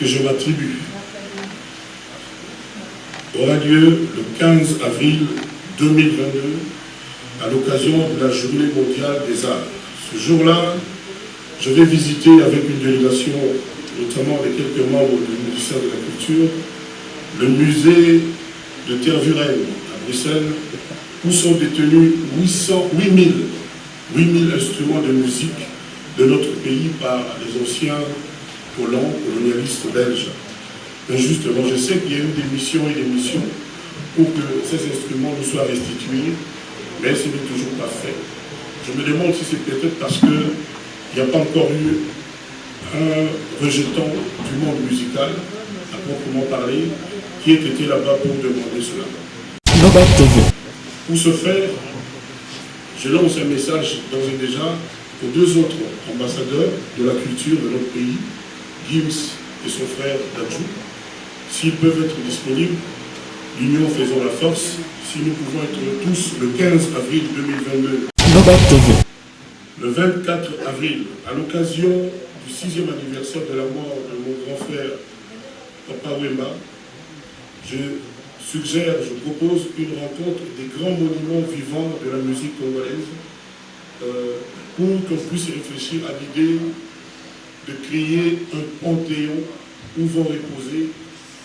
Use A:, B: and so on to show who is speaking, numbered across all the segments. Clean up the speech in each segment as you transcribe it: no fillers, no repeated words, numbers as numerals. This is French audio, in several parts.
A: que je m'attribue aura lieu le 15 avril 2022 à l'occasion de la Journée mondiale des arts. Ce jour-là, je vais visiter avec une délégation, notamment avec quelques membres du ministère de la Culture, le musée de Tervuren à Bruxelles, où sont détenus 8000 instruments de musique de notre pays par les anciens colonialistes belges. Injustement, je sais qu'il y a eu des missions et des missions pour que ces instruments nous soient restitués, mais ce n'est toujours pas fait. Je me demande si c'est peut-être parce qu'il n'y a pas encore eu un rejeton du monde musical, à proprement parler, qui ait été là-bas pour demander cela.
B: Bobette TV.
A: Pour ce faire, je lance un message d'ores et déjà aux deux autres ambassadeurs de la culture de notre pays, Gims et son frère Dadjou. S'ils peuvent être disponibles, l'union faisant la force, si nous pouvons être tous le 15 avril 2022.
B: Bobette TV.
A: Le 24 avril, à l'occasion du 6e anniversaire de la mort de mon grand frère Papa Wemba, je propose une rencontre des grands monuments vivants de la musique congolaise pour qu'on puisse réfléchir à l'idée de créer un panthéon où vont reposer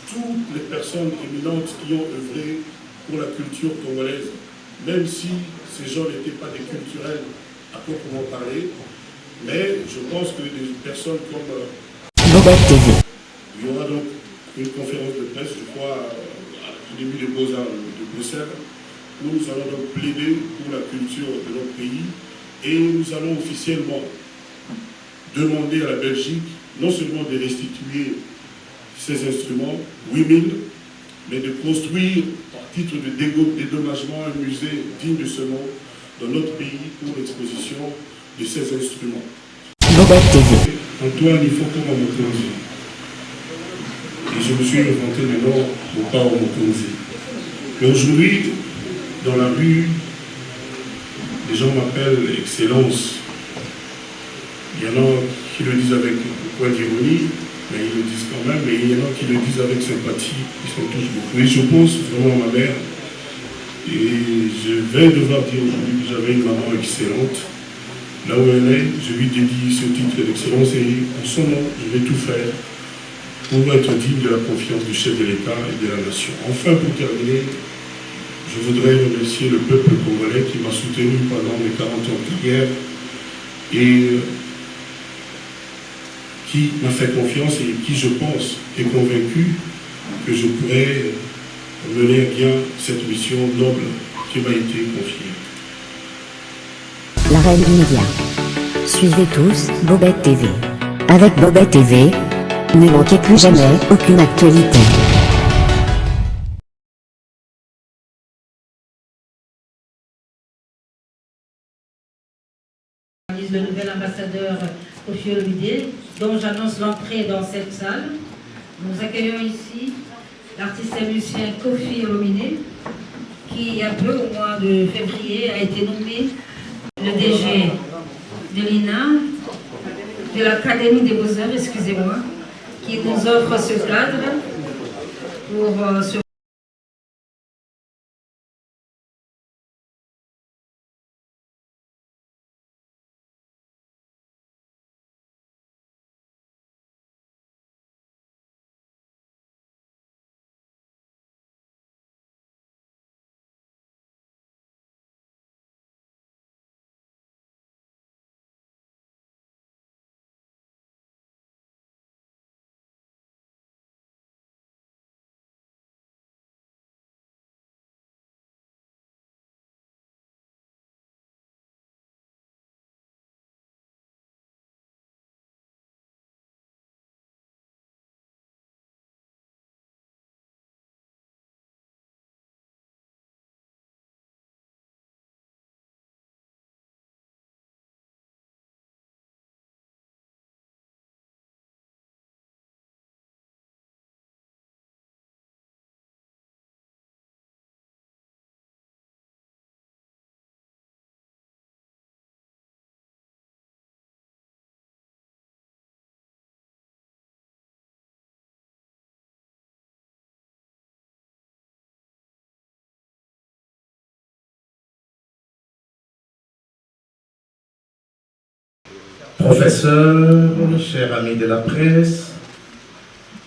A: toutes les personnes éminentes qui ont œuvré pour la culture congolaise, même si ces gens n'étaient pas des culturels à proprement parler, mais je pense que des personnes comme
B: Bobette TV.
A: il y aura donc une conférence de presse, je crois, au début des Beaux-Arts de Bruxelles, où nous allons donc plaider pour la culture de notre pays et nous allons officiellement demander à la Belgique non seulement de restituer ces instruments, 8000, mais de construire, par titre de dédommagement, un musée digne de ce nom dans notre pays pour l'exposition de ces instruments.
B: Bobette TV.
A: Antoine, il faut qu'on m'autorise. Et je me suis inventé le nom Mopao Mokonzi. Mais aujourd'hui, dans la rue, les gens m'appellent Excellence. Il y en a qui le disent avec un point d'ironie, mais ils le disent quand même, mais il y en a qui le disent avec sympathie, ils sont tous beaucoup. Et je pense vraiment à ma mère. Et je vais devoir dire aujourd'hui que j'avais une maman excellente. Là où elle est, je lui dédie ce titre d'excellence et en son nom, je vais tout faire pour être digne de la confiance du chef de l'État et de la nation. Enfin, pour terminer, je voudrais remercier le peuple congolais qui m'a soutenu pendant mes 40 ans de carrière et qui m'a fait confiance et qui, je pense, est convaincu que je pourrais mener à bien cette mission noble qui m'a été confiée.
B: La reine du média. Suivez tous Bobette TV. Avec Bobette TV, ne manquez plus jamais aucune actualité.
C: Le nouvel ambassadeur Kofi Olomide, dont j'annonce l'entrée dans cette salle. Nous accueillons ici l'artiste et musicien Kofi Olomide, qui un peu au mois de février a été nommé le DG de l'INA, de l'Académie des Beaux-Arts, excusez-moi, qui nous offre ce cadre pour ce
D: Professeurs, chers amis de la presse,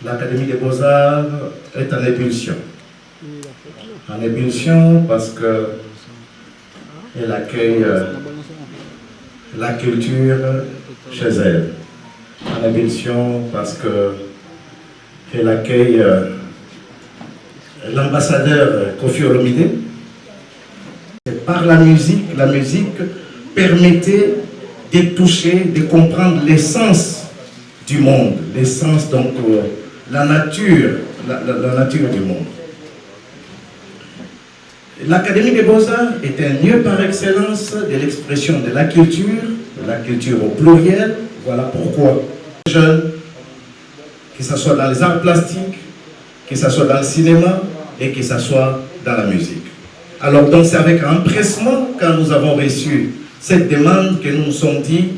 D: l'Académie des Beaux-Arts est en ébullition. En ébullition parce qu'elle accueille la culture chez elle. En ébullition parce qu'elle accueille l'ambassadeur Kofi Olomide. Par la musique permettait de toucher, de comprendre l'essence du monde, l'essence, donc la nature du monde. L'Académie des Beaux-Arts est un lieu par excellence de l'expression de la culture au pluriel. Voilà pourquoi les jeunes, que ce soit dans les arts plastiques, que ce soit dans le cinéma et que ce soit dans la musique. Alors donc c'est avec empressement quand nous avons reçu cette demande que nous nous sommes dit,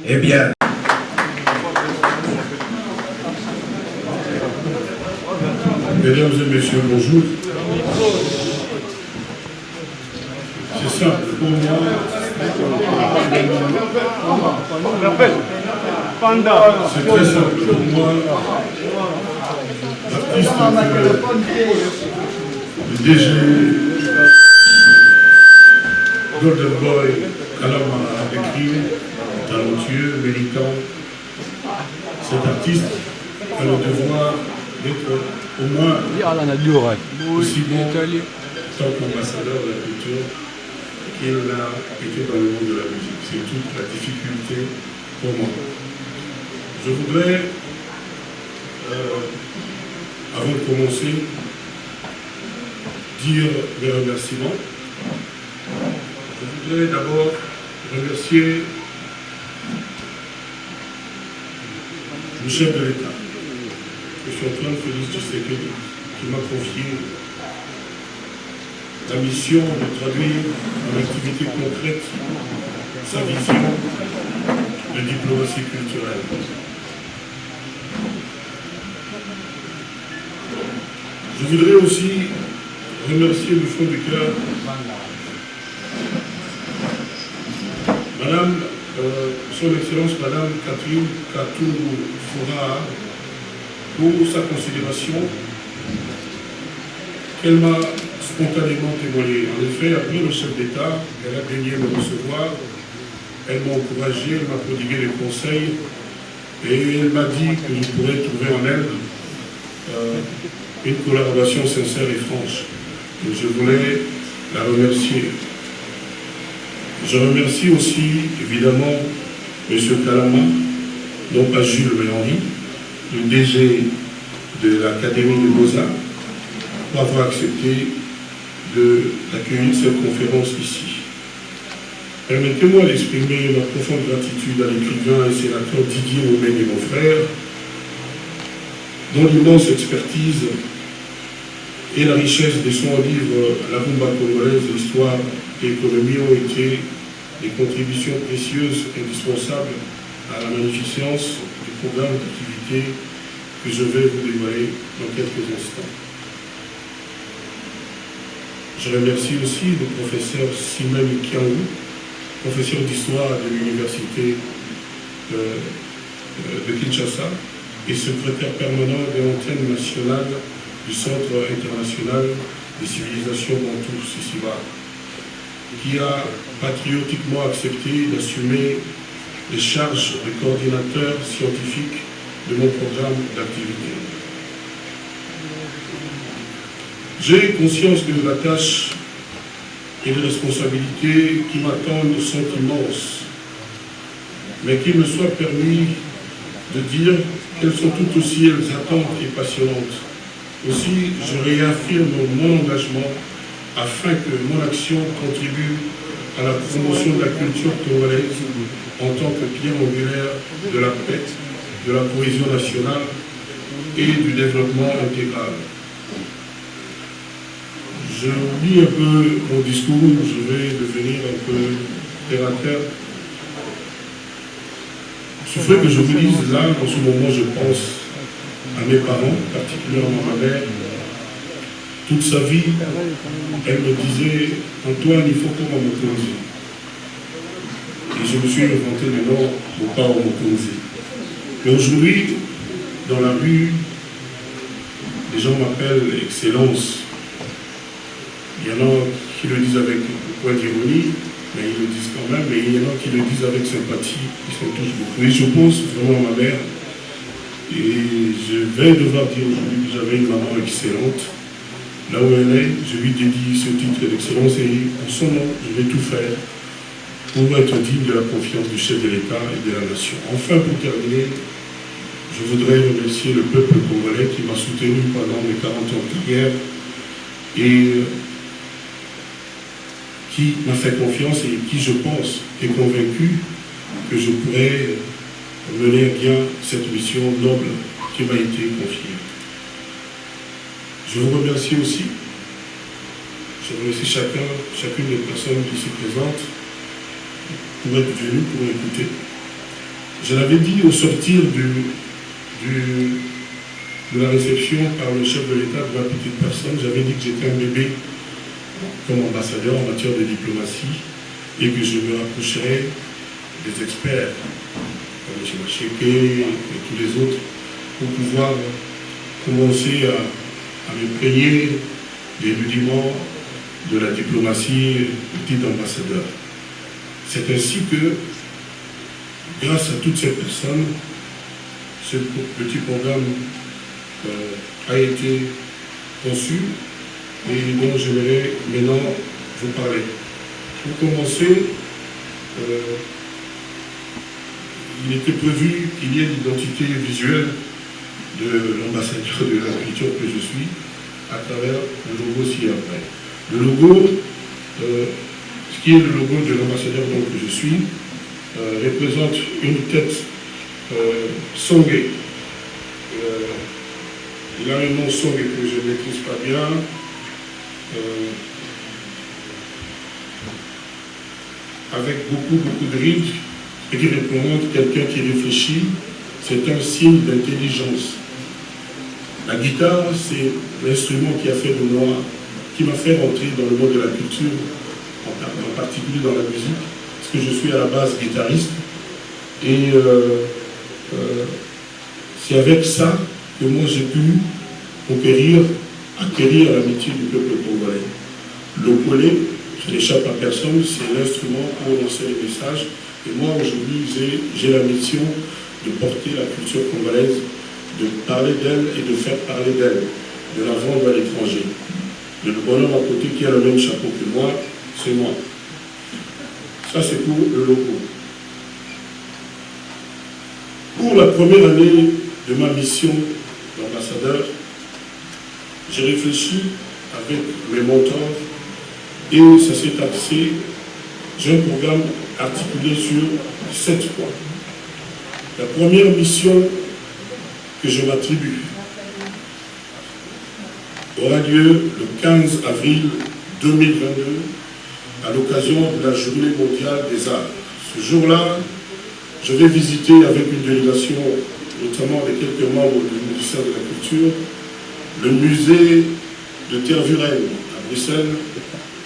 D: eh bien,
A: mesdames et messieurs, bonjour. C'est simple pour moi. C'est très simple pour moi. L'artiste le DG Golden Boy Kalama a décrit, talentueux, méritant. Cet artiste a le devoir d'être au moins aussi bon en tant qu'ambassadeur de la culture qu'il l'a été dans le monde de la musique. C'est toute la difficulté pour moi. Je voudrais, avant de commencer, dire mes remerciements. Je voudrais d'abord remercier le chef de l'État, M. Antoine Félix Tshisekedi, qui m'a confié la mission de traduire en activité concrète sa vision de diplomatie culturelle. Je voudrais aussi remercier du fond du cœur Madame, Son Excellence Madame Catherine Katou-Foura pour sa considération qu'elle m'a spontanément témoigné. En effet, après le chef d'État, elle a daigné me recevoir, elle m'a encouragé, elle m'a prodigué des conseils et elle m'a dit que je pourrais trouver en elle une collaboration sincère et franche. Et je voulais la remercier. Je remercie aussi, évidemment, M. Kalama, non pas Jules, mais Henri, le DG de l'Académie des Beaux-Arts, pour avoir accepté d'accueillir cette conférence ici. Permettez-moi d'exprimer ma profonde gratitude à l'écrivain et sénateur Didier Momen et mon frère, dont l'immense expertise et la richesse de son livre La Rumba congolaise, l'histoire et l'économie ont été des contributions précieuses, indispensables à la magnificence du programme d'activité que je vais vous dévoiler dans quelques instants. Je remercie aussi le professeur Simen Kiangou, professeur d'histoire de l'université de Kinshasa et secrétaire permanent de l'antenne nationale du Centre international des civilisations bantoues, Sisiba, qui a patriotiquement accepté d'assumer les charges de coordinateur scientifique de mon programme d'activité. J'ai conscience que la tâche et les responsabilités qui m'attendent sont immenses, mais qu'il me soit permis de dire qu'elles sont tout aussi exaltantes et passionnantes. Aussi, je réaffirme mon engagement afin que mon action contribue à la promotion de la culture congolaise en tant que pierre angulaire de la paix, de la cohésion nationale et du développement intégral. Je lis un peu mon discours, je vais devenir un peu terre à terre. Il suffit que je vous dise là, en ce moment, je pense à mes parents, particulièrement ma mère. Toute sa vie, elle me disait, Antoine, il faut qu'on me cause. Et je me suis inventé le nom Mopao Mokonzi. Mais aujourd'hui, dans la rue, les gens m'appellent Excellence. Il y en a qui le disent avec un point d'ironie, mais ils le disent quand même, mais il y en a qui le disent avec sympathie, ils sont tous beaucoup. Et je pense vraiment à ma mère, et je vais devoir dire aujourd'hui que j'avais une maman excellente. Là où elle est, je lui dédie ce titre d'excellence et pour son nom, je vais tout faire pour être digne de la confiance du chef de l'État et de la nation. Enfin, pour terminer, je voudrais remercier le peuple congolais qui m'a soutenu pendant mes 40 ans de carrière et qui m'a fait confiance et qui, je pense, est convaincu que je pourrais mener bien cette mission noble qui m'a été confiée. Je vous remercie aussi. Je remercie chacune des personnes qui s'y présentent pour être venues, pour écouter. Je l'avais dit au sortir de la réception par le chef de l'État de ma petite personne, j'avais dit que j'étais un bébé comme ambassadeur en matière de diplomatie et que je me rapprocherais des experts comme M. Macheke et tous les autres pour pouvoir commencer à m'imprégner des rudiments de la diplomatie du titre d'ambassadeur. C'est ainsi que, grâce à toutes ces personnes, ce petit programme a été conçu et dont je vais maintenant vous parler. Pour commencer, il était prévu qu'il y ait l'identité visuelle de l'ambassadeur de la culture que je suis à travers le logo ci-après. Le logo, ce qui est le logo de l'ambassadeur que je suis, représente une tête Songé. Il a un nom Songé que je ne maîtrise pas bien. Avec beaucoup de rides et qui représente quelqu'un qui réfléchit, c'est un signe d'intelligence. La guitare, c'est l'instrument qui a fait de moi, qui m'a fait rentrer dans le monde de la culture, en particulier dans la musique, parce que je suis à la base guitariste. Et c'est avec ça que moi j'ai pu acquérir l'amitié du peuple congolais. Le collet, ça n'échappe à personne, c'est l'instrument pour lancer les messages. Et moi aujourd'hui, j'ai la mission de porter la culture congolaise, de parler d'elle et de faire parler d'elle, de la vendre à l'étranger. Le bonhomme à côté qui a le même chapeau que moi, c'est moi. Ça, c'est pour le logo. Pour la première année de ma mission d'ambassadeur, j'ai réfléchi avec mes mentors et ça s'est axé. J'ai un programme articulé sur 7 points. La première mission que je m'attribue aura lieu le 15 avril 2022 à l'occasion de la Journée mondiale des arts. Ce jour-là, je vais visiter avec une délégation, notamment avec quelques membres du ministère de la Culture, le musée de Tervuren à Bruxelles,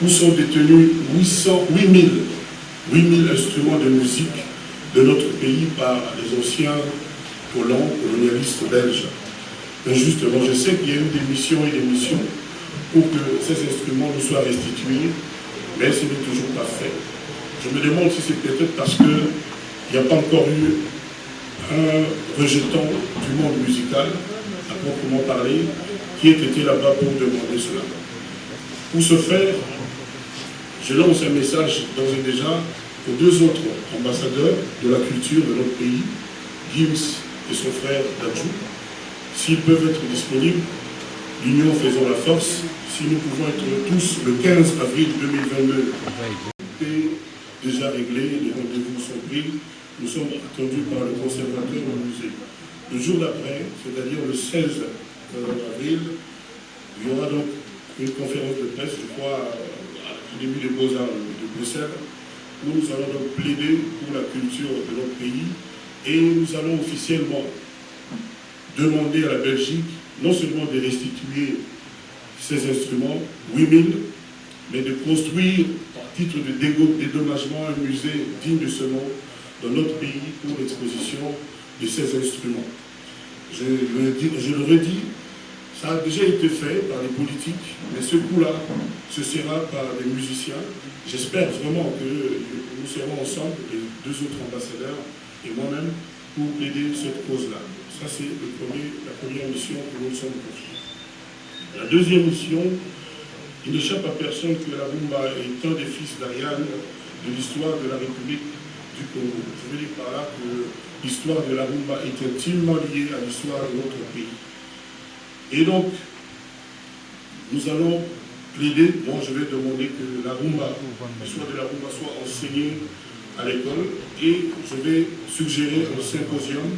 A: où sont détenus 8000 instruments de musique de notre pays par les anciens colons, colonialistes belges. Injustement, je sais qu'il y a eu des missions et des missions pour que ces instruments nous soient restitués, mais ce n'est toujours pas fait. Je me demande si c'est peut-être parce qu'il n'y a pas encore eu un rejeton du monde musical, à proprement parler, qui ait été là-bas pour demander cela. Pour ce faire, je lance un message d'ores et déjà aux 2 autres ambassadeurs de la culture de notre pays, Gims et son frère Dadjou. S'ils peuvent être disponibles, l'union faisant la force, si nous pouvons être tous le 15 avril 2022, déjà réglé, les rendez-vous sont pris, nous sommes attendus par le conservateur au musée. Le jour d'après, c'est-à-dire le 16 avril, il y aura donc une conférence de presse, je crois, au début des Beaux-Arts de Bruxelles, où nous allons donc plaider pour la culture de notre pays et nous allons officiellement demander à la Belgique non seulement de restituer ces instruments, 8000, mais de construire titre de dédommagement, un musée digne de ce nom dans notre pays pour l'exposition de ces instruments. Je le redis, ça a déjà été fait par les politiques, mais ce coup-là, ce sera par les musiciens. J'espère vraiment que nous serons ensemble, les deux autres ambassadeurs et moi-même, pour aider cette cause-là. Ça, c'est la première mission que nous nous sommes confiés. La deuxième mission, il n'échappe à personne que la rumba est un des fils d'Ariane de l'histoire de la République du Congo. Je veux dire par là que l'histoire de la rumba est intimement liée à l'histoire de notre pays. Et donc, nous allons plaider, moi je vais demander que la rumba, l'histoire de la rumba soit enseignée à l'école, et je vais suggérer un symposium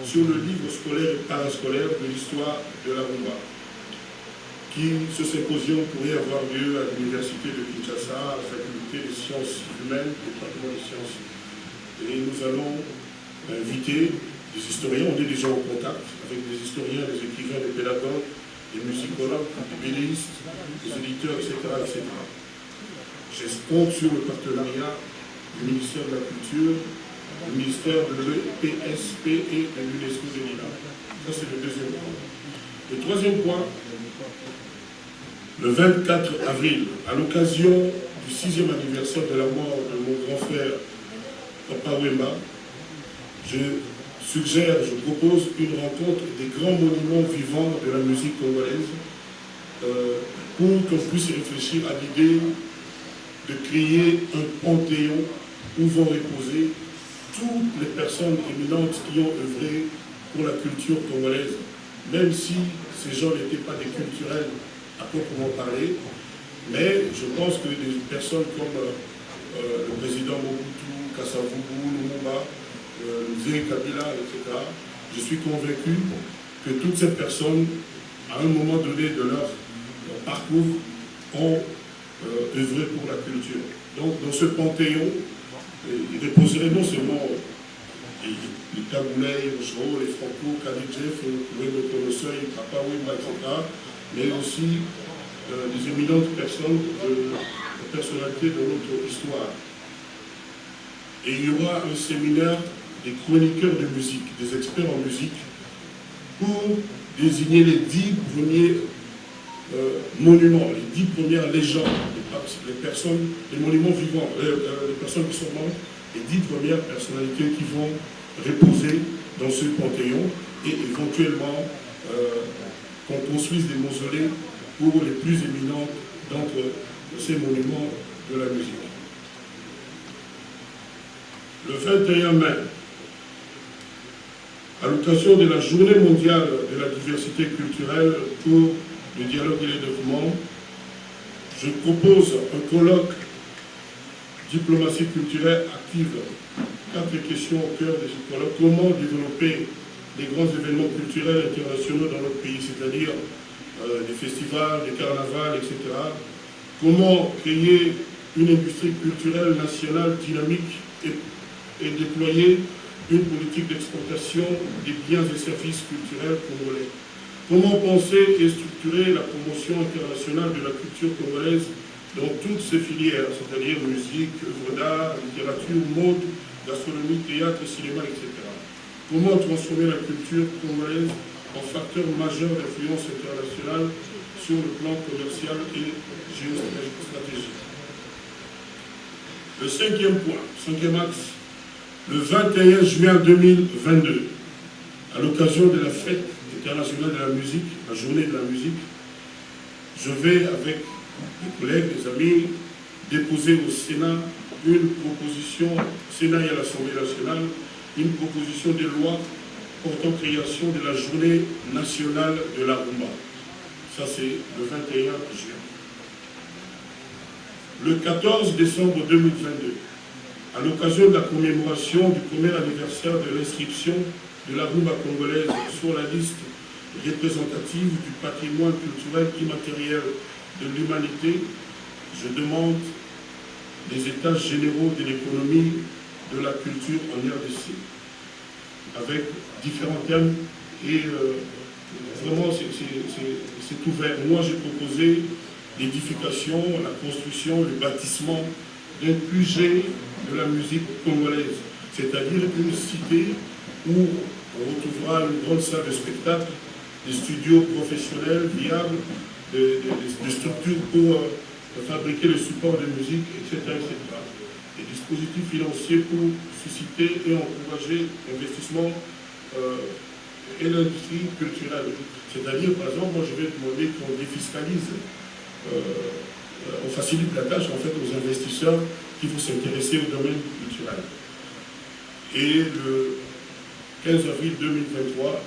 A: sur le livre scolaire et parascolaire de l'histoire de la rumba. Ce symposium pourrait avoir lieu à l'université de Kinshasa, à la faculté des sciences humaines, département des sciences. Et nous allons inviter des historiens, on est déjà en contact avec des historiens, des écrivains, des pédagogues, des musicologues, des bénéistes, des éditeurs, etc. etc. Je compte sur le partenariat du ministère de la Culture, du ministère de l'EPSP et de l'UNESCO de l'INA. Ça, c'est le deuxième point. Le troisième point, le 24 avril, à l'occasion du 6e anniversaire de la mort de mon grand frère, Papa Wemba, je propose une rencontre des grands monuments vivants de la musique congolaise pour qu'on puisse réfléchir à l'idée de créer un panthéon où vont reposer toutes les personnes éminentes qui ont œuvré pour la culture congolaise, même si ces gens n'étaient pas des culturels à proprement parler, mais je pense que des personnes comme le président Mobutu, Kasavubu, Lumumba, Zé Kabila, etc., je suis convaincu que toutes ces personnes, à un moment donné de leur parcours, ont œuvré pour la culture. Donc, dans ce panthéon, il reposerait non seulement les Kaboulay, les Rochereau, les Franco, Kadidjef, le Konoseuil, Papa Wemba, etc., mais aussi des éminentes personnes, des personnalités de notre histoire. Et il y aura un séminaire des chroniqueurs de musique, des experts en musique, pour désigner les 10 premiers monuments, les 10 premières légendes, les personnes, les monuments vivants, les personnes qui sont mortes, les 10 premières personnalités qui vont reposer dans ce panthéon, et éventuellement qu'on construise des mausolées pour les plus éminents d'entre ces monuments de la musique. Le 21 mai, à l'occasion de la Journée mondiale de la diversité culturelle pour le dialogue et le développement, je propose un colloque diplomatie culturelle active. 4 questions au cœur de ce colloque. Comment développer les grands événements culturels internationaux dans notre pays, c'est-à-dire des festivals, des carnavals, etc. Comment créer une industrie culturelle nationale dynamique et déployer une politique d'exportation des biens et services culturels congolais. Comment penser et structurer la promotion internationale de la culture congolaise dans toutes ses filières, c'est-à-dire musique, œuvres d'art, littérature, mode, gastronomie, théâtre, cinéma, etc. Comment transformer la culture congolaise en facteur majeur d'influence internationale sur le plan commercial et géostratégique. Le 5e point, 5e axe, le 21 juin 2022, à l'occasion de la fête internationale de la musique, la journée de la musique, je vais, avec mes collègues, mes amis, déposer au Sénat une proposition, au Sénat et à l'Assemblée nationale, une proposition de loi portant création de la journée nationale de la rumba. Ça, c'est le 21 juin. Le 14 décembre 2022, à l'occasion de la commémoration du premier anniversaire de l'inscription de la rumba congolaise sur la liste représentative du patrimoine culturel immatériel de l'humanité, je demande les états généraux de l'économie de la culture en RDC, avec différents thèmes, et vraiment c'est ouvert. Moi j'ai proposé l'édification, la construction, le bâtiment d'un QG de la musique congolaise, c'est-à-dire une cité où on retrouvera une grande salle de spectacle, des studios professionnels viables, des structures pour fabriquer le support de musique, etc., etc. Des dispositifs financiers pour susciter et encourager l'investissement et l'industrie culturelle. C'est-à-dire, par exemple, moi je vais demander qu'on défiscalise, on facilite la tâche en fait aux investisseurs qui vont s'intéresser au domaine culturel. Et le 15 avril 2023,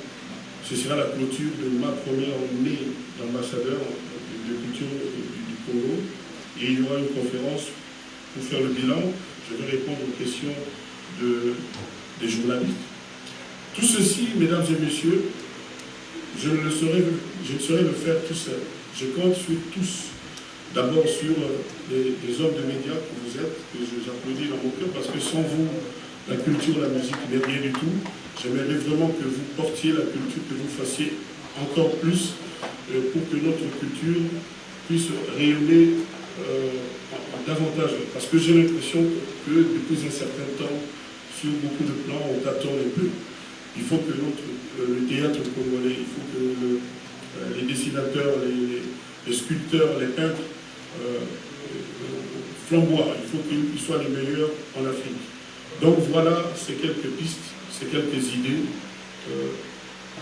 A: ce sera la clôture de ma première année d'ambassadeur de culture du Congo. Et il y aura une conférence pour faire le bilan. Je vais répondre aux questions des journalistes. Tout ceci, mesdames et messieurs, je ne saurais le faire tout seul. Je compte sur tous. D'abord sur les hommes de médias que vous êtes, que j'applaudis dans mon cœur, parce que sans vous, la culture, la musique n'est rien du tout. J'aimerais vraiment que vous portiez la culture, que vous fassiez encore plus pour que notre culture puisse rayonner davantage. Parce que j'ai l'impression que depuis un certain temps, sur beaucoup de plans, on tâtonne un peu. Il faut que le théâtre congolais, il faut que les dessinateurs, les sculpteurs, les peintres flamboient. Il faut qu'ils soient les meilleurs en Afrique. Donc voilà, c'est quelques pistes, c'est quelques idées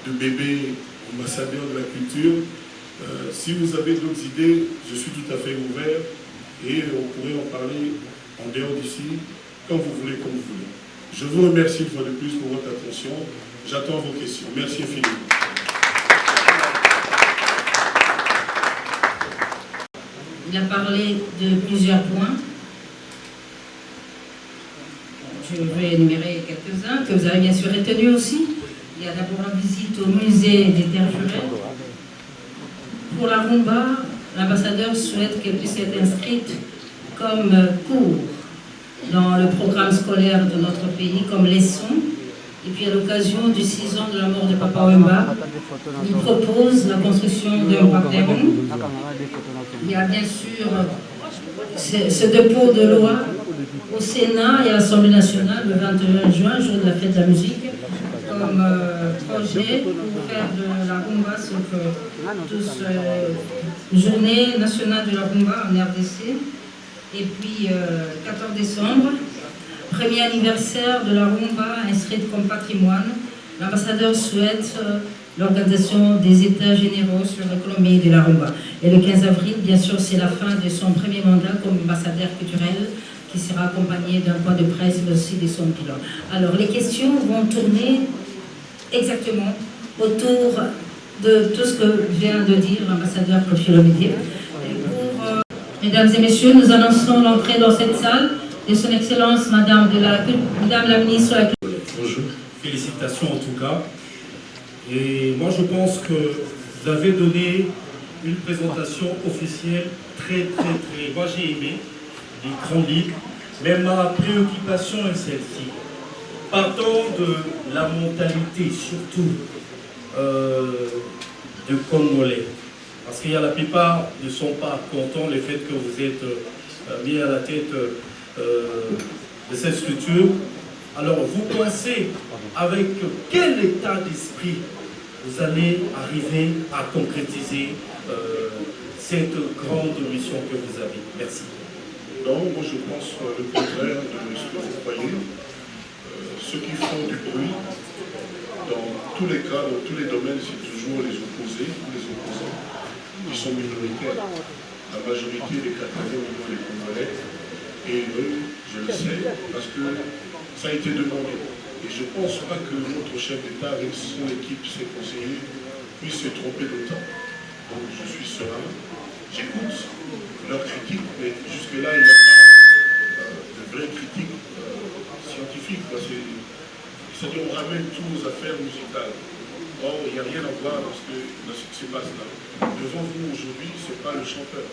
A: de bébés ambassadeurs de la culture. Si vous avez d'autres idées, je suis tout à fait ouvert et on pourrait en parler en dehors d'ici, quand vous voulez, comme vous voulez. Je vous remercie une fois de plus pour votre attention. J'attends vos questions. Merci infiniment.
C: Il a parlé de plusieurs points. Je vais énumérer quelques-uns que vous avez bien sûr retenus aussi. Il y a d'abord la visite au musée des terres jurées. Pour la rumba, l'ambassadeur souhaite qu'elle puisse être inscrite comme cours dans le programme scolaire de notre pays, comme leçon. Et puis à l'occasion du 6 ans de la mort de Papa Wemba, il propose la construction d'un panthéon. Il y a bien sûr ce dépôt de loi au Sénat et à l'Assemblée nationale le 21 juin, jour de la fête de la musique, comme projet pour faire de la rumba ce que tous journée nationale de la rumba en RDC. Et puis 14 décembre, premier anniversaire de la rumba inscrite comme patrimoine, l'ambassadeur souhaite l'organisation des états généraux sur l'économie de la rumba. Et le 15 avril, bien sûr, c'est la fin de son premier mandat comme ambassadeur culturel, qui sera accompagné d'un point de presse, mais aussi de son bilan. Alors, les questions vont tourner exactement autour de tout ce que vient de dire l'ambassadeur Kofi Olomide. Mesdames et messieurs, nous annonçons l'entrée dans cette salle de son Excellence, Madame la Ministre de la Culture.
E: Bonjour, félicitations en tout cas. Et moi je pense que vous avez donné une présentation officielle très. Moi j'ai aimé les grands livres, mais ma préoccupation est celle-ci. Partons de la mentalité surtout de Congolais. Parce qu'il y a la plupart ne sont pas contents du fait que vous êtes mis à la tête de cette structure. Alors vous pensez avec quel état d'esprit vous allez arriver à concrétiser cette grande mission que vous avez? Merci.
A: Donc moi je pense le contraire de ce que vous croyez. Ceux qui font du bruit, dans tous les cas, dans tous les domaines, c'est toujours les opposés, les opposants, qui sont minoritaires. La majorité des 80 millions des Congolais, et eux, je le sais, parce que ça a été demandé. Et je ne pense pas que notre chef d'État, avec son équipe, ses conseillers, puisse se tromper d'autant. Donc je suis serein, j'écoute leurs critiques, mais jusque-là, il n'y a pas de vraie critique scientifique. C'est-à-dire on ramène tout aux affaires musicales. Or, il n'y a rien à voir dans ce qui se passe là. Devant vous aujourd'hui, ce n'est pas le chanteur,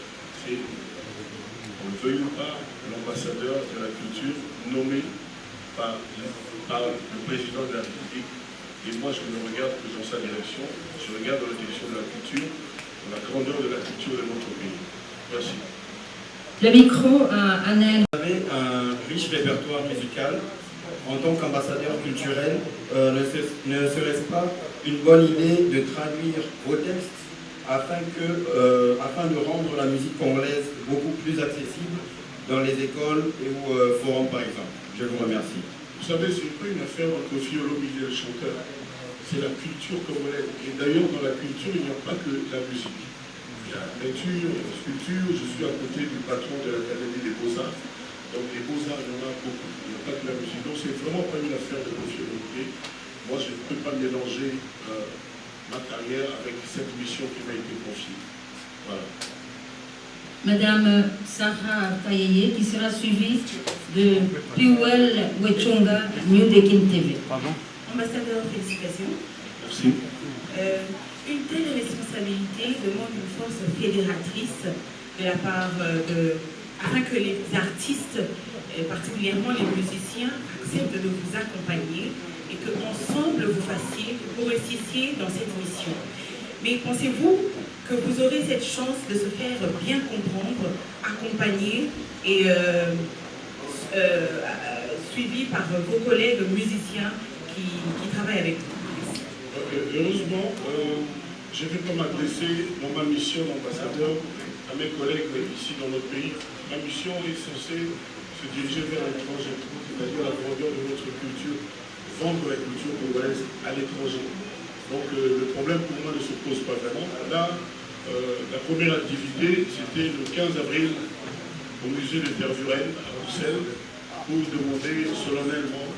A: c'est, on ne veuille pas, l'ambassadeur de la culture nommé par le président de la République. Et moi, je ne regarde que dans sa direction, je regarde dans la direction de la culture, dans la grandeur de la culture de notre pays. Merci.
C: Le micro à Anaël.
F: Vous avez un riche répertoire musical. En tant qu'ambassadeur culturel, ne serait-ce pas une bonne idée de traduire vos textes afin de rendre la musique congolaise beaucoup plus accessible dans les écoles et ou forums par exemple? Je vous remercie.
A: Vous savez, ce n'est pas une affaire entre Kofi Olomide et le chanteur. C'est la culture congolaise. Et d'ailleurs, dans la culture, il n'y a pas que la musique. Il y a la peinture, il y a la sculpture. Je suis à côté du patron de l'Académie des Beaux-Arts. Donc les Beaux-Arts, il y en a beaucoup. Il n'y a pas que la musique. Donc c'est vraiment pas une affaire de Kofi Olomide. Moi, je ne peux pas mélanger ma carrière avec cette mission qui m'a été confiée. Voilà.
C: Madame Sarah Kayeye, qui sera suivie de Piwel Wechonga, New Dekin TV.
G: Ambassadeur, félicitations.
A: Merci.
G: Une telle responsabilité demande une force fédératrice de la part afin que les artistes, particulièrement les musiciens, acceptent de vous accompagner et que ensemble vous réussissiez dans cette mission. Mais pensez-vous que vous aurez cette chance de se faire bien comprendre, accompagner et suivi par vos collègues musiciens qui travaillent avec vous?
A: Heureusement, je ne vais pas m'adresser dans ma mission d'ambassadeur à mes collègues ici dans notre pays. Ma mission est censée se diriger vers l'étranger, c'est-à-dire la grandeur de notre culture, vendre la culture congolaise à l'étranger. Donc le problème pour moi ne se pose pas vraiment. Là, la première activité, c'était le 15 avril au musée de Tervuren à Bruxelles pour demander solennellement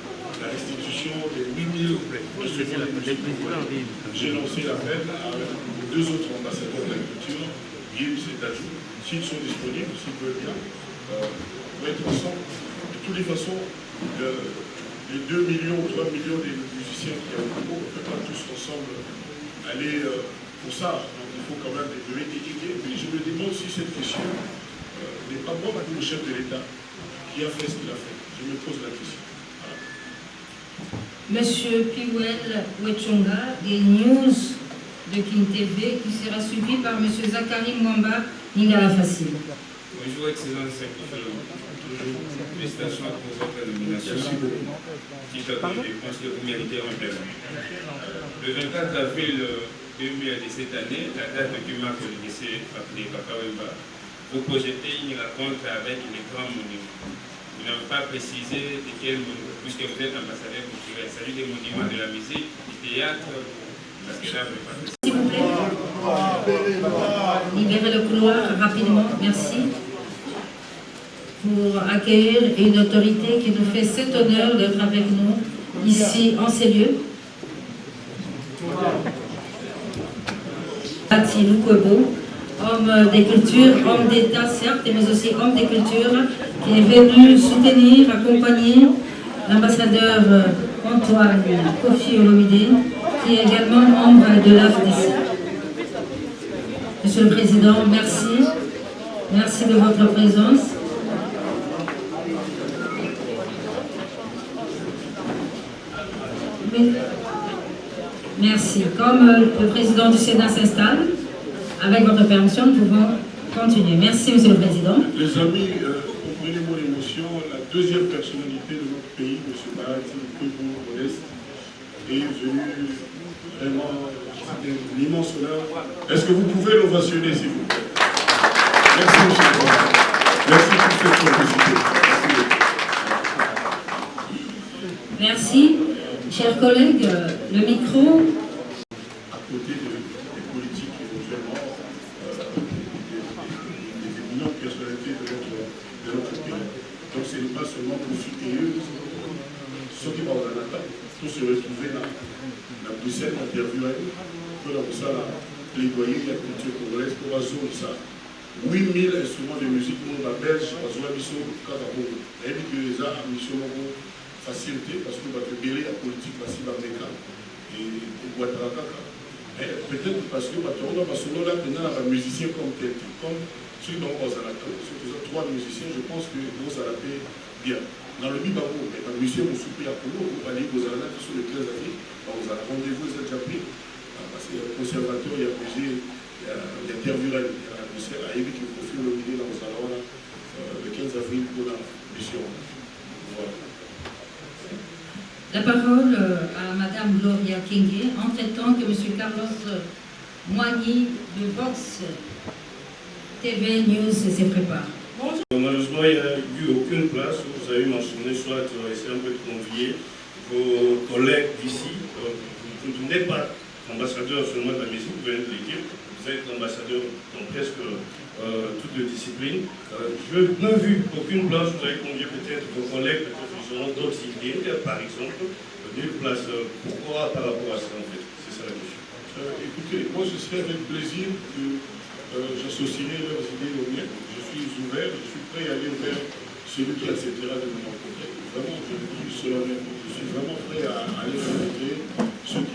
A: la restitution des 8000 instruments de musique congolais. J'ai lancé l'appel à deux autres ambassadeurs de la culture, Gims et Dajou, s'ils sont disponibles, s'ils veulent bien, pour être ensemble. De toutes les façons, les 2 millions ou 3 millions de musiciens qui ont le Congo, on ne peut pas tous ensemble aller pour ça. Donc il faut quand même des équipes. Et puis je me demande si cette question n'est pas moi, le chef de l'État, qui a fait ce qu'il a fait. Je me pose la question.
C: Monsieur Piwel Wechonga, des news de Kin TV, qui sera suivi par Monsieur Zachary Mwamba, Ningala Facile.
H: Bonjour, Excellence. Félicitations pour votre nomination. Je pense que vous méritez un peu. Le 24 avril 2000 de cette année, la date qui marque le décès de Papa Wemba, vous projetez une rencontre avec les grands monuments. Vous n'avez pas précisé de quel monument, puisque vous êtes ambassadeur culturel. Il s'agit des monuments de la musique, du théâtre, parce que là, vous n'avez pas précisé.
C: S'il vous plaît, libérez le couloir rapidement, merci. Pour accueillir une autorité qui nous fait cet honneur d'être avec nous ici en ces lieux. Bati Lukobo, homme des cultures, homme d'État certes, mais aussi homme des cultures, qui est venu soutenir, accompagner l'ambassadeur Antoine Kofi Olomide, qui est également membre de l'AFDC. Monsieur le Président, merci. Merci de votre présence. Merci. Comme le président du Sénat s'installe, avec votre permission, nous pouvons continuer. Merci, Monsieur le Président.
A: Les amis, comprenez mon émotion, la deuxième personnalité de notre pays, M. Bahati Koubou Modeste, est venu vraiment, c'était un immense honneur. Est-ce que vous pouvez l'ovationner, s'il vous plaît? Merci, M. le Président. Merci pour cette complicité.
C: Merci. Chers collègues, le micro.
A: À côté des politiques éventuellement, des éminentes personnalités de notre pays. Donc ce n'est pas seulement profiter eux, ceux qui vont dans la table, pour se retrouver là, à Bruxelles, à Tervuren, pour la plaidoyer la culture congolaise, pour la zone ça. 8000 instruments de musique pour la Belge, pour la mission Kadabo. Et puis que les arts, mission facilité, parce que va te béler la politique facile dans les cas. Et Ouattaraka. Peut-être parce que on va se là maintenant un musicien comme tel, comme ceux dont on a trois musiciens, je pense que vous allez bien. Dans le Bibabo, mais un musicien vous soupé à Polo, vous allez vous allez sur le 13 avril, vous allez rendez-vous, vous êtes déjà pris. Parce que le conservateur, il y a musée l'interview à l'atmosphère a évité le profil nominé dans le 15 avril pour la mission. Voilà.
C: La parole à Madame Gloria Kenge, entre-temps que M. Carlos Moigny de Vox TV News se prépare.
A: Malheureusement, il n'y a eu aucune place où vous avez mentionné, soit essayer un peu de convier vos collègues d'ici. Vous n'êtes pas ambassadeur seulement de la musique, vous venez de le dire, vous êtes ambassadeur dans presque toutes les disciplines. Je n'ai vu aucune place où vous avez convié peut-être vos collègues, peut-être ils auront d'autres idées, par exemple, d'une place. Pourquoi par rapport à ça en fait? C'est ça la question. Écoutez, moi je serais avec plaisir que j'associerai leurs idées aux miennes. Je suis ouvert, je suis prêt à aller vers celui qui acceptera de me rencontrer. Vraiment, je le dis solennellement, je suis vraiment prêt à aller rencontrer ceux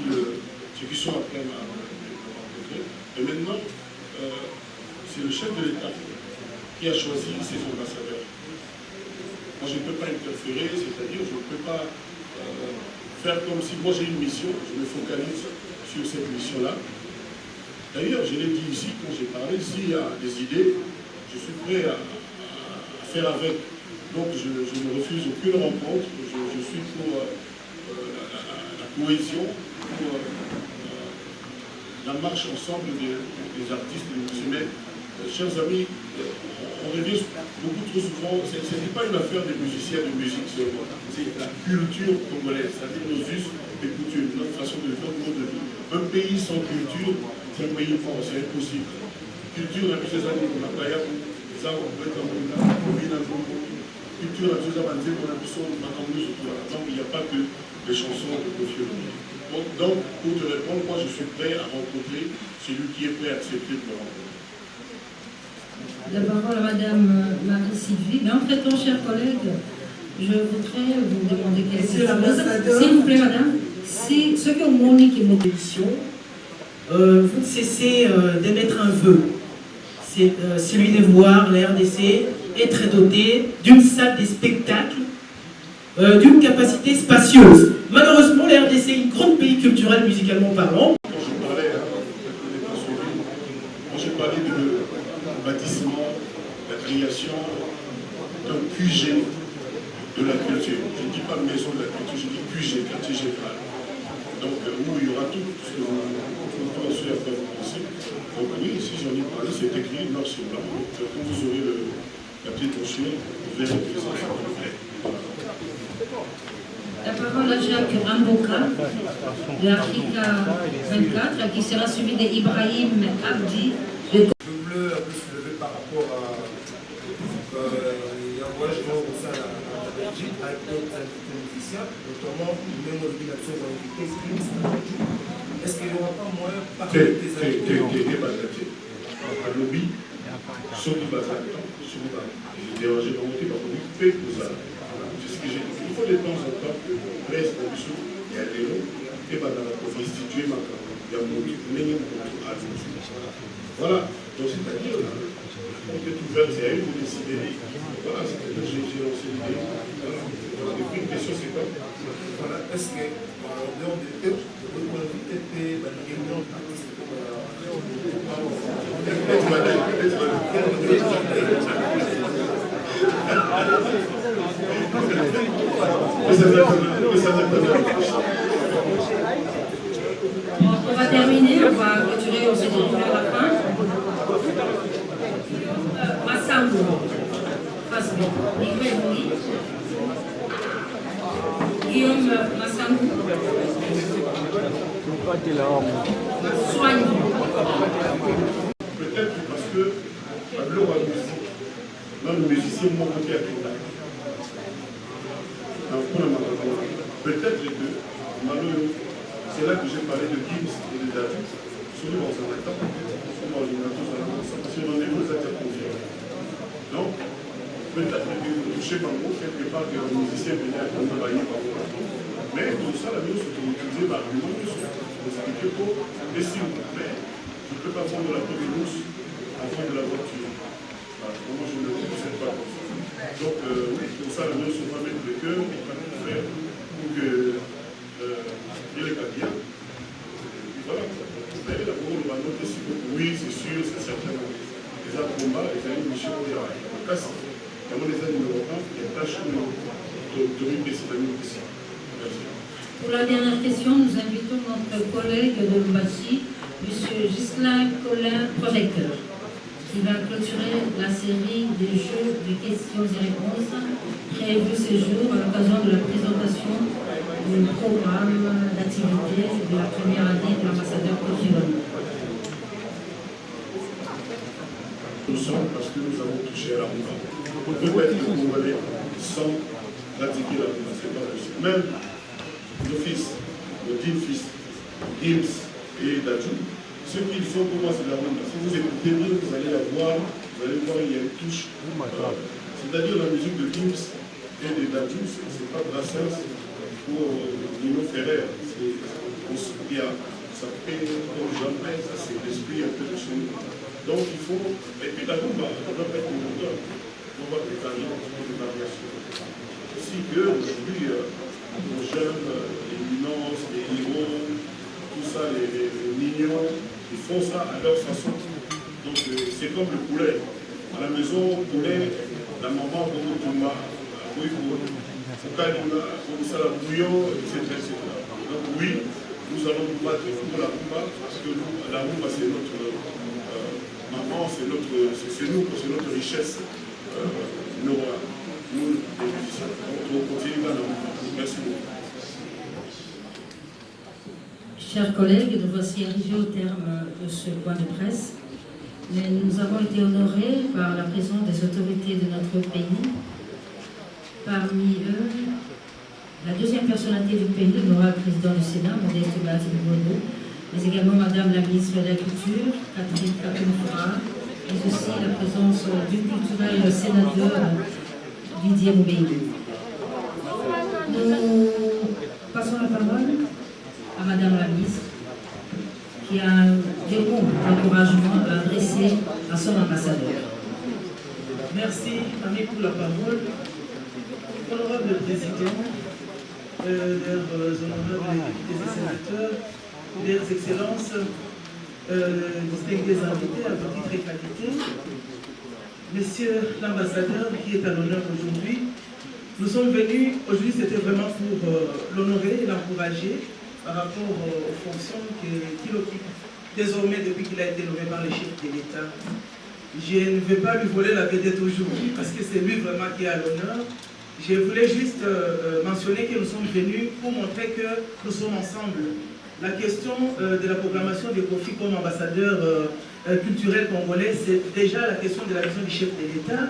A: qui sont après à me rencontrer. Et maintenant, c'est le chef de l'État qui a choisi ses ambassadeurs. Moi, je ne peux pas interférer, c'est-à-dire je ne peux pas faire comme si moi j'ai une mission, je me focalise sur cette mission-là. D'ailleurs, je l'ai dit ici, quand j'ai parlé, s'il y a des idées, je suis prêt à faire avec. Donc, je ne refuse aucune rencontre. Je suis pour la cohésion, pour la marche ensemble des artistes et des musulmans. Chers amis, on revient beaucoup trop souvent, ce n'est pas une affaire des musiciens de musique seulement, c'est la culture congolaise, c'est-à-dire nos us et coutumes, notre façon de vivre, notre mode de vie. Un pays sans culture, c'est un pays fort, c'est impossible. Culture, la plus des années, on a pas culture, la plus avancée, on a plus donc il n'y a pas que les chansons de Kofi Olomide. Donc, pour te répondre, moi je suis prêt à rencontrer celui qui est prêt à accepter de me rencontrer.
C: La parole à Madame Marie-Sylvie. Mais entre-temps, chers collègues, je voudrais vous demander quelque chose. S'il vous plaît, Madame, c'est ce que Monique et Mobilisation,
I: vous cessez d'émettre un vœu. C'est celui de voir la RDC être dotée d'une salle des spectacles, d'une capacité spacieuse. Malheureusement, la RDC est une grande pays culturel musicalement parlant.
A: Quand je parlais, quand j'ai parlé de bâtiment, la création d'un QG de la culture. Je ne dis pas maison de la culture, je dis QG, quartier général. Donc où il y aura tout ce que vous pensez à quoi vous pensez. Donc oui, si j'en ai parlé, c'est écrit noir sur blanc. Quand vous aurez la petite brochure, vous verrez que ça vous plaît.
C: la parole à Jacques Ramboka de Africa 24, qui sera suivi d'Ibrahim Abdi.
J: Je voulais un peu soulever par rapport à l'engagement au sein de la Belgique avec d'autres invités musiciens, notamment même l'organisation de l'invité Est-ce qu'il n'y aura pas moyen par des invités
A: un lobby, sur du bazar, sur du bazar. Il est dérangé dans le côté, donc on peut pour ça. C'est ce que j'ai dit. Il faut de temps en temps, reste en dessous, il y a des lots, et dans la constituer ma il y a mon voilà, donc c'est-à-dire, on est ouvert, c'est à eux de décider. Voilà, c'est-à-dire, j'ai lancé l'idée. Voilà, une question, c'est quoi?
J: Voilà, est-ce que, en dehors de eux, vous pouvez peut-être également
C: On va terminer, on va clôturer, on s'est dirigé vers la fin. Massambo, face B. Guillaume Massambo. Soigne.
A: Peut-être parce que Pablo a musique. Là, le musicien m'a monté à tout. Peut-être les deux. Malheureusement, c'est là que j'ai parlé de Gibbs et de David. Surtout dans un temps, parce que dans les mots, ça tient confiance. Donc, peut-être que toucher par mot, quelque part, que le musicien venait à travailler par mot. Mais tout ça, la musique, c'est utilisé par le monde, pour expliquer pour les signes. Mais je ne peux pas vendre la peau de mousse avant de la voiture. Moi, je ne le sais pas comme ça. Donc, oui, pour ça, la musique, on va mettre le cœur, on va tout faire pour que il est pas bien. Voilà. Vous voyez, la parole, on va noter si vous oui, aujourd'hui, c'est sûr, c'est certain. Les combat, les amis, mission, il y a un casse. Il y a les amis numéro 1, il y a tâche de ces amis aussi. Merci.
C: Pour la dernière question, nous invitons notre collègue de Lubumbashi, M. Ghislain Collin, projecteur, qui va clôturer la série des jeux de questions et réponses prévus ce jour à l'occasion de la présentation du programme d'activité de la première année de l'ambassadeur Kofi Olomide.
A: Nous sommes parce que nous avons touché à la Rumba. Peut-être que vous allez sans pratiquer la Rumba, c'est pas possible. Même nos fils, nos 10 fils, Gims et Dadju, ce qu'il faut pour moi c'est la Rumba. Si vous écoutez bien, vous allez la voir, vous allez voir, il y a une touche. C'est-à-dire la musique de Gims et de Dadju, c'est pas Brassens pour Nino Ferrer. Ça fait comme jamais, ça c'est l'esprit un peu de chez nous. Donc il faut, et puis la Rumba, on doit pas être une odeur, on va être une variation. Aussi que aujourd'hui, nos jeunes, les éminences, les héros, tout ça, les mignons, ils font ça à leur façon. Donc c'est comme le poulet. À la maison, poulet, la maman, pour Thomas, oui, pour Kalima, pour ça, la bouillon, etc. Donc oui, nous allons nous battre pour la Rumba, parce que la Rumba, c'est notre maman, c'est nous, c'est notre richesse. Nous, les musiciens. Donc, on continue dans la Rumba. Merci beaucoup.
C: Chers collègues, nous voici arrivés au terme de ce point de presse. Mais nous avons été honorés par la présence des autorités de notre pays. Parmi eux, la deuxième personnalité du pays, l'honorable président du Sénat, Modeste Batigbodo, mais également Madame la ministre de la Culture, Catherine Kapounfoura, mais aussi la présence du culturel sénateur Didier Moubéi. Nous passons la parole à Madame la ministre, qui a des mots d'encouragement à adresser à son ambassadeur.
I: Merci, Ami, pour la parole. Honorable Président, leurs honorables députés et sénateurs, leurs excellences, distingués invités à votre titre et qualité, Monsieur l'ambassadeur qui est à l'honneur aujourd'hui, nous sommes venus, aujourd'hui c'était vraiment pour l'honorer et l'encourager par rapport aux fonctions qu'il occupe désormais depuis qu'il a été nommé par le chef de l'État. Je ne vais pas lui voler la vedette aujourd'hui parce que c'est lui vraiment qui est à l'honneur. Je voulais juste mentionner que nous sommes venus pour montrer que nous sommes ensemble. La question de la programmation de Kofi comme ambassadeur culturel congolais, c'est déjà la question de la vision du chef de l'État.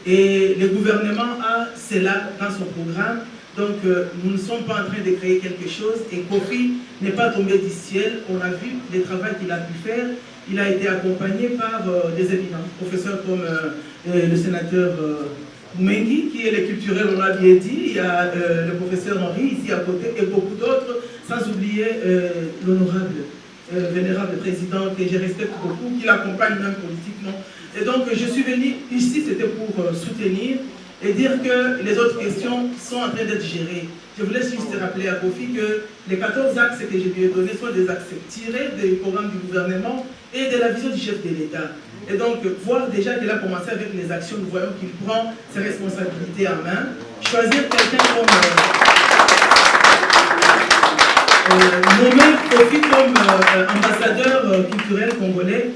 I: Et le gouvernement a cela dans son programme. Donc nous ne sommes pas en train de créer quelque chose. Et Kofi n'est pas tombé du ciel. On a vu le travail qu'il a pu faire. Il a été accompagné par des éminents professeurs comme le sénateur Mengi, qui est le culturel, on l'a bien dit. Il y a le professeur Henri ici à côté et beaucoup d'autres, sans oublier l'honorable, vénérable président que je respecte beaucoup, qui l'accompagne même politiquement. Et donc je suis venu ici, c'était pour soutenir et dire que les autres questions sont en train d'être gérées. Je voulais juste rappeler à Kofi que les 14 axes que je lui ai donnés sont des axes tirés du programme du gouvernement et de la vision du chef de l'État. Et donc, voir déjà qu'il a commencé avec les actions, nous voyons qu'il prend ses responsabilités en main. Choisir quelqu'un comme nommer Kofi comme ambassadeur culturel congolais,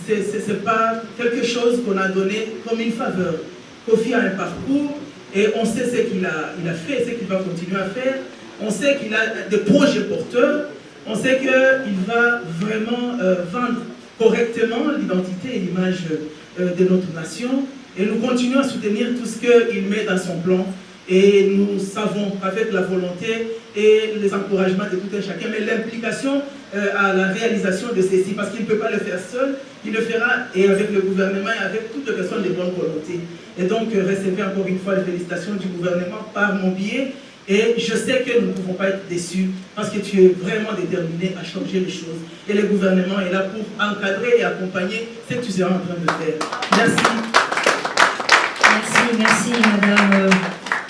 I: c'est pas quelque chose qu'on a donné comme une faveur. Kofi a un parcours et on sait ce qu'il a fait, ce qu'il va continuer à faire. On sait qu'il a des projets porteurs. On sait qu'il va vraiment vendre correctement l'identité et l'image de notre nation. Et nous continuons à soutenir tout ce qu'il met dans son plan. Et nous savons, avec la volonté et les encouragements de tout un chacun, mais l'implication à la réalisation de ceci, parce qu'il ne peut pas le faire seul, il le fera et avec le gouvernement et avec toutes les personnes de bonne volonté. Et donc, recevez encore une fois les félicitations du gouvernement par mon biais. Et je sais que nous ne pouvons pas être déçus parce que tu es vraiment déterminé à changer les choses. Et le gouvernement est là pour encadrer et accompagner ce que tu seras en train de faire. Merci.
C: Merci Madame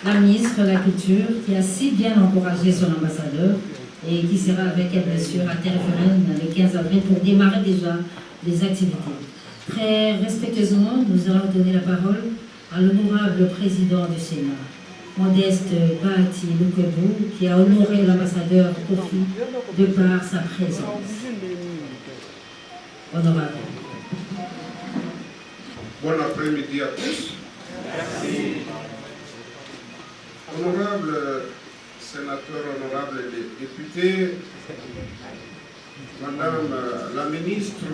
C: la ministre de la Culture qui a si bien encouragé son ambassadeur et qui sera avec elle bien sûr à Terre-Ferraine le 15 avril pour démarrer déjà des activités. Très respectueusement, nous allons donner la parole à l'honorable président du Sénat, Modeste Bahati Lukwebo, qui a honoré l'ambassadeur Kofi de par sa présence. Honorable.
K: Bon après-midi à tous. Merci. Honorable sénateur, honorable député, Madame la ministre,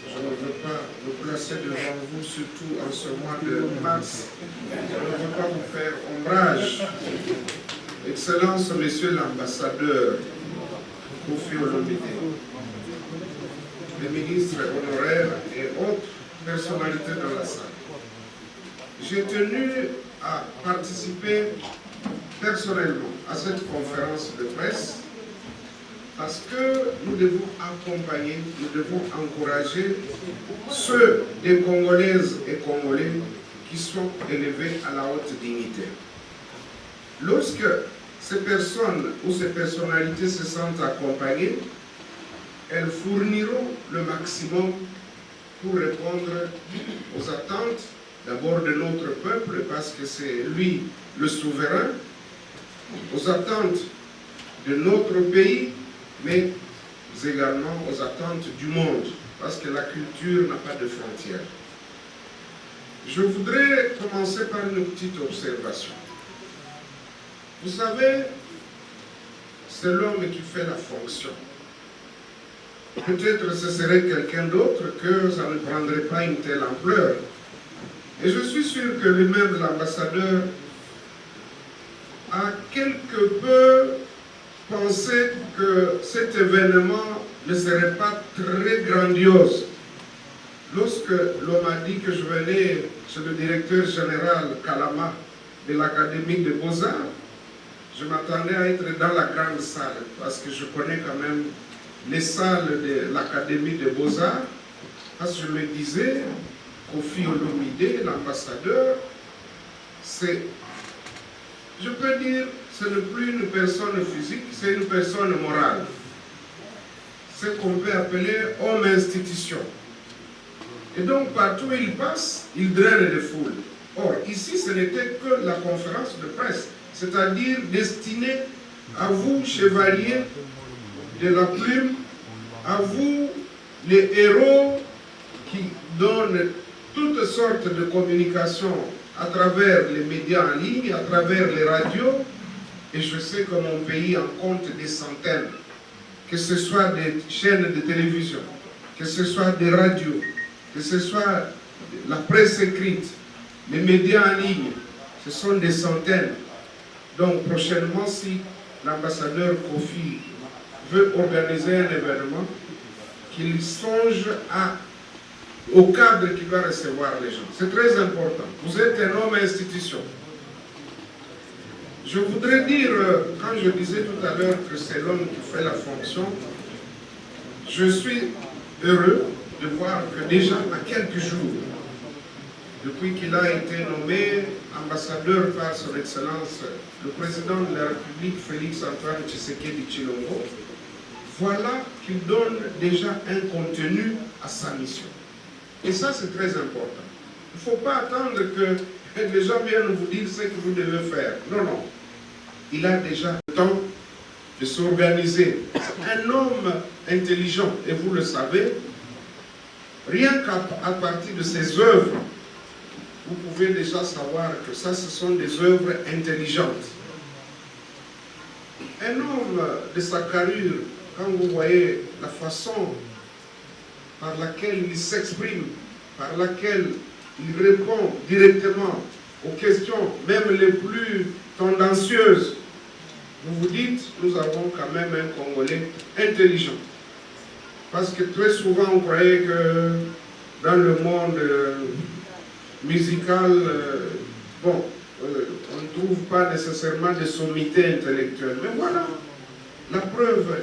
K: je ne veux pas me placer devant vous, surtout en ce mois de mars. Je ne veux pas vous faire ombrage. Excellence, Monsieur l'ambassadeur Kofi Olomide, les ministres honoraires et autres personnalités dans la salle. J'ai tenu à participer personnellement à cette conférence de presse parce que nous devons accompagner, nous devons encourager ceux des Congolaises et Congolais qui sont élevés à la haute dignité. Lorsque ces personnes ou ces personnalités se sentent accompagnées, elles fourniront le maximum pour répondre aux attentes d'abord de notre peuple, parce que c'est lui le souverain, aux attentes de notre pays, mais également aux attentes du monde, parce que la culture n'a pas de frontières. Je voudrais commencer par une petite observation. Vous savez, c'est l'homme qui fait la fonction. Peut-être ce serait quelqu'un d'autre que ça ne prendrait pas une telle ampleur. Et je suis sûr que lui-même, l'ambassadeur, a quelque peu pensé que cet événement ne serait pas très grandiose. Lorsque l'on m'a dit que je venais chez le directeur général Kalama de l'Académie des Beaux-Arts, je m'attendais à être dans la grande salle, parce que je connais quand même les salles de l'Académie des Beaux-Arts, parce que je me disais, Kofi Olomide, l'ambassadeur, c'est, je peux dire, ce n'est plus une personne physique, c'est une personne morale. C'est ce qu'on peut appeler homme-institution. Et donc, partout où il passe, il draine les foules. Or, ici, ce n'était que la conférence de presse, c'est-à-dire destinée à vous, chevaliers de la plume, à vous, les héros qui donnent toutes sortes de communications à travers les médias en ligne, à travers les radios, et je sais que mon pays en compte des centaines, que ce soit des chaînes de télévision, que ce soit des radios, que ce soit la presse écrite, les médias en ligne, ce sont des centaines. Donc prochainement, si l'ambassadeur Kofi veut organiser un événement, qu'il songe au cadre qui va recevoir les gens. C'est très important. Vous êtes un homme institution. Je voudrais dire, quand je disais tout à l'heure que c'est l'homme qui fait la fonction, je suis heureux de voir que déjà à quelques jours, depuis qu'il a été nommé ambassadeur par son Excellence le président de la République Félix-Antoine Tshisekedi Tshilombo, voilà qu'il donne déjà un contenu à sa mission. Et ça, c'est très important. Il ne faut pas attendre que les gens viennent vous dire ce que vous devez faire. Non, non. Il a déjà le temps de s'organiser. C'est un homme intelligent, et vous le savez. Rien qu'à partir de ses œuvres, vous pouvez déjà savoir que ça, ce sont des œuvres intelligentes. Un homme de sa carrure, quand vous voyez la façon par laquelle il s'exprime, par laquelle il répond directement aux questions, même les plus tendancieuses, vous vous dites, nous avons quand même un Congolais intelligent. Parce que très souvent, on croyait que dans le monde musical, on ne trouve pas nécessairement de sommité intellectuelle. Mais voilà, la preuve,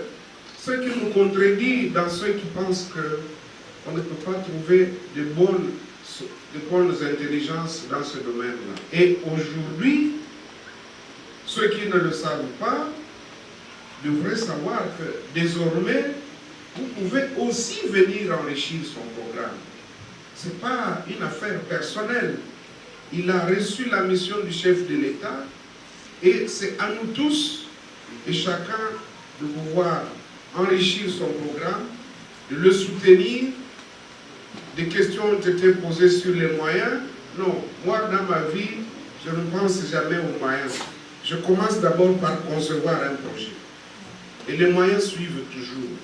K: ce qui nous contredit dans ceux qui pensent qu'on ne peut pas trouver de bonnes intelligences dans ce domaine-là. Et aujourd'hui, ceux qui ne le savent pas devraient savoir que désormais, vous pouvez aussi venir enrichir son programme. Ce n'est pas une affaire personnelle. Il a reçu la mission du chef de l'État et c'est à nous tous et chacun de pouvoir enrichir son programme, de le soutenir. Des questions ont été posées sur les moyens. Non, moi dans ma vie, je ne pense jamais aux moyens. Je commence d'abord par concevoir un projet. Et les moyens suivent toujours.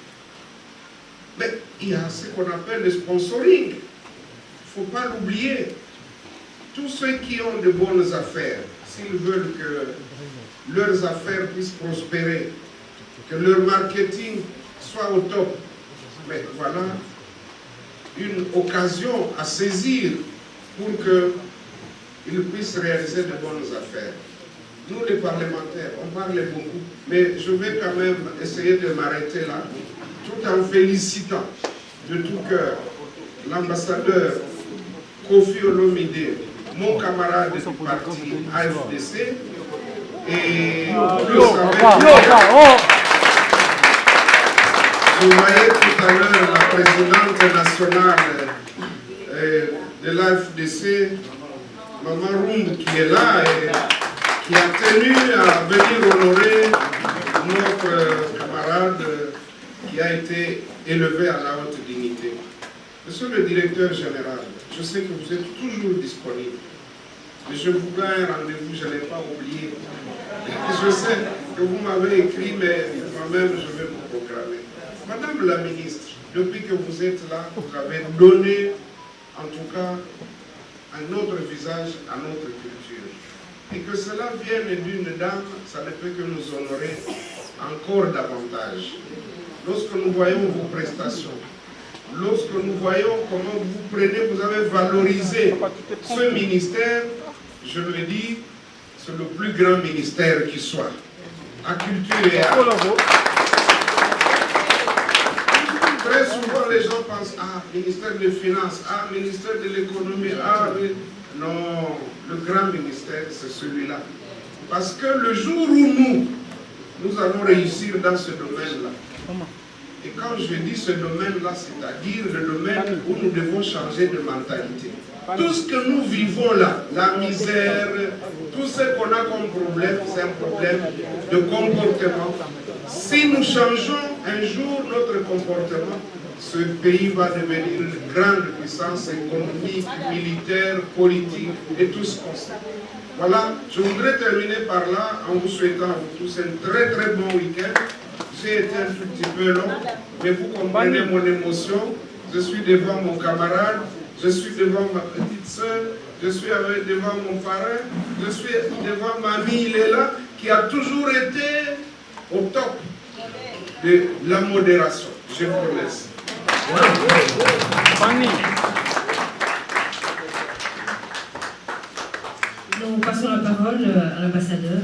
K: Mais il y a ce qu'on appelle le sponsoring. Il ne faut pas l'oublier. Tous ceux qui ont de bonnes affaires, s'ils veulent que leurs affaires puissent prospérer, que leur marketing soit au top, mais voilà une occasion à saisir pour qu'ils puissent réaliser de bonnes affaires. Nous, les parlementaires, on parle beaucoup, mais je vais quand même essayer de m'arrêter là, tout en félicitant de tout cœur l'ambassadeur Kofi Olomide, mon camarade du parti AFDC, et vous le savez, je voyais tout à l'heure la présidente nationale de l'AFDC, Maman Round, qui est là et qui a tenu à venir honorer notre camarade qui a été élevé à la haute dignité. Monsieur le directeur général, je sais que vous êtes toujours disponible. Mais je vous donne un rendez-vous, je ne l'ai pas oublié. Je sais que vous m'avez écrit, mais moi-même, je vais vous programmer. Madame la ministre, depuis que vous êtes là, vous avez donné, en tout cas, un autre visage à notre culture. Et que cela vienne d'une dame, ça ne peut que nous honorer encore davantage. Lorsque nous voyons vos prestations, lorsque nous voyons comment vous prenez, vous avez valorisé ce ministère, je le dis, c'est le plus grand ministère qui soit. À culture et art. Très souvent, les gens pensent, ah, ministère des Finances, ah, ministère de l'économie, ah, mais... Non, le grand ministère, c'est celui-là. Parce que le jour où nous allons réussir dans ce domaine-là, et quand je dis ce domaine-là, c'est-à-dire le domaine où nous devons changer de mentalité. Tout ce que nous vivons là, la misère, tout ce qu'on a comme problème, c'est un problème de comportement. Si nous changeons un jour notre comportement, ce pays va devenir une grande puissance économique, militaire, politique et tout ce qu'on sait. Voilà, je voudrais terminer par là en vous souhaitant à vous tous un très très bon week-end. J'ai été un tout petit peu long, mais vous comprenez mon émotion. Je suis devant mon camarade, je suis devant ma petite soeur, je suis devant mon parrain, je suis devant mamie, il est là, qui a toujours été au top de la modération. Je vous remercie.
C: Nous passons la parole à l'ambassadeur.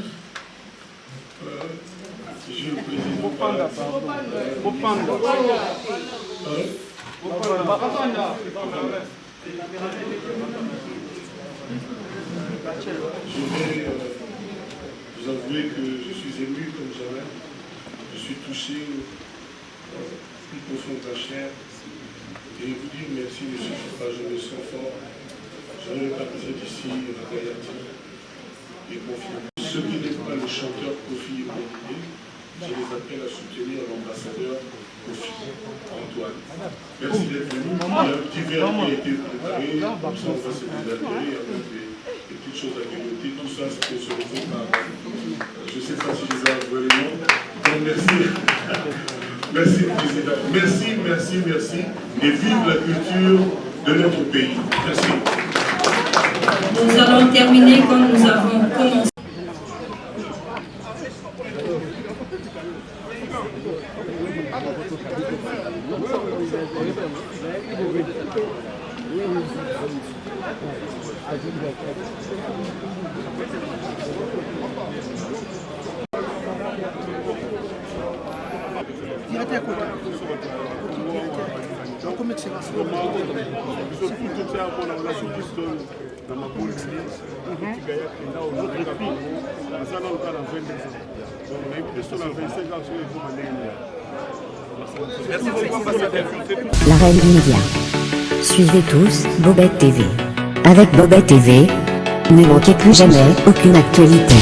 A: Monsieur le Président, je vais vous avouer que je suis ému comme jamais. Je suis touché plus profond de la chair. Et vous dire merci ne suffit pas, je me sens fort. Je ne vais pas être ici, la Gayati et confiant. Ceux qui n'êtes pas le chanteur Kofi Olomide, je les appelle à soutenir l'ambassadeur Kofi, Antoine. Merci d'être venu. Il y a un petit verre qui a été préparé, comme ça on va se désaltérer avec des petites choses à grignoter. Tout ça, c'est pour se retrouver par... Je ne sais pas si je les ai avoués les noms. Donc merci. Merci, Président. Merci, merci, merci. Et vive la culture de notre pays. Merci.
C: Nous allons terminer comme nous avons commencé.
B: La reine du média. Suivez tous Bobette TV. Avec Bobette TV, ne manquez plus jamais aucune actualité.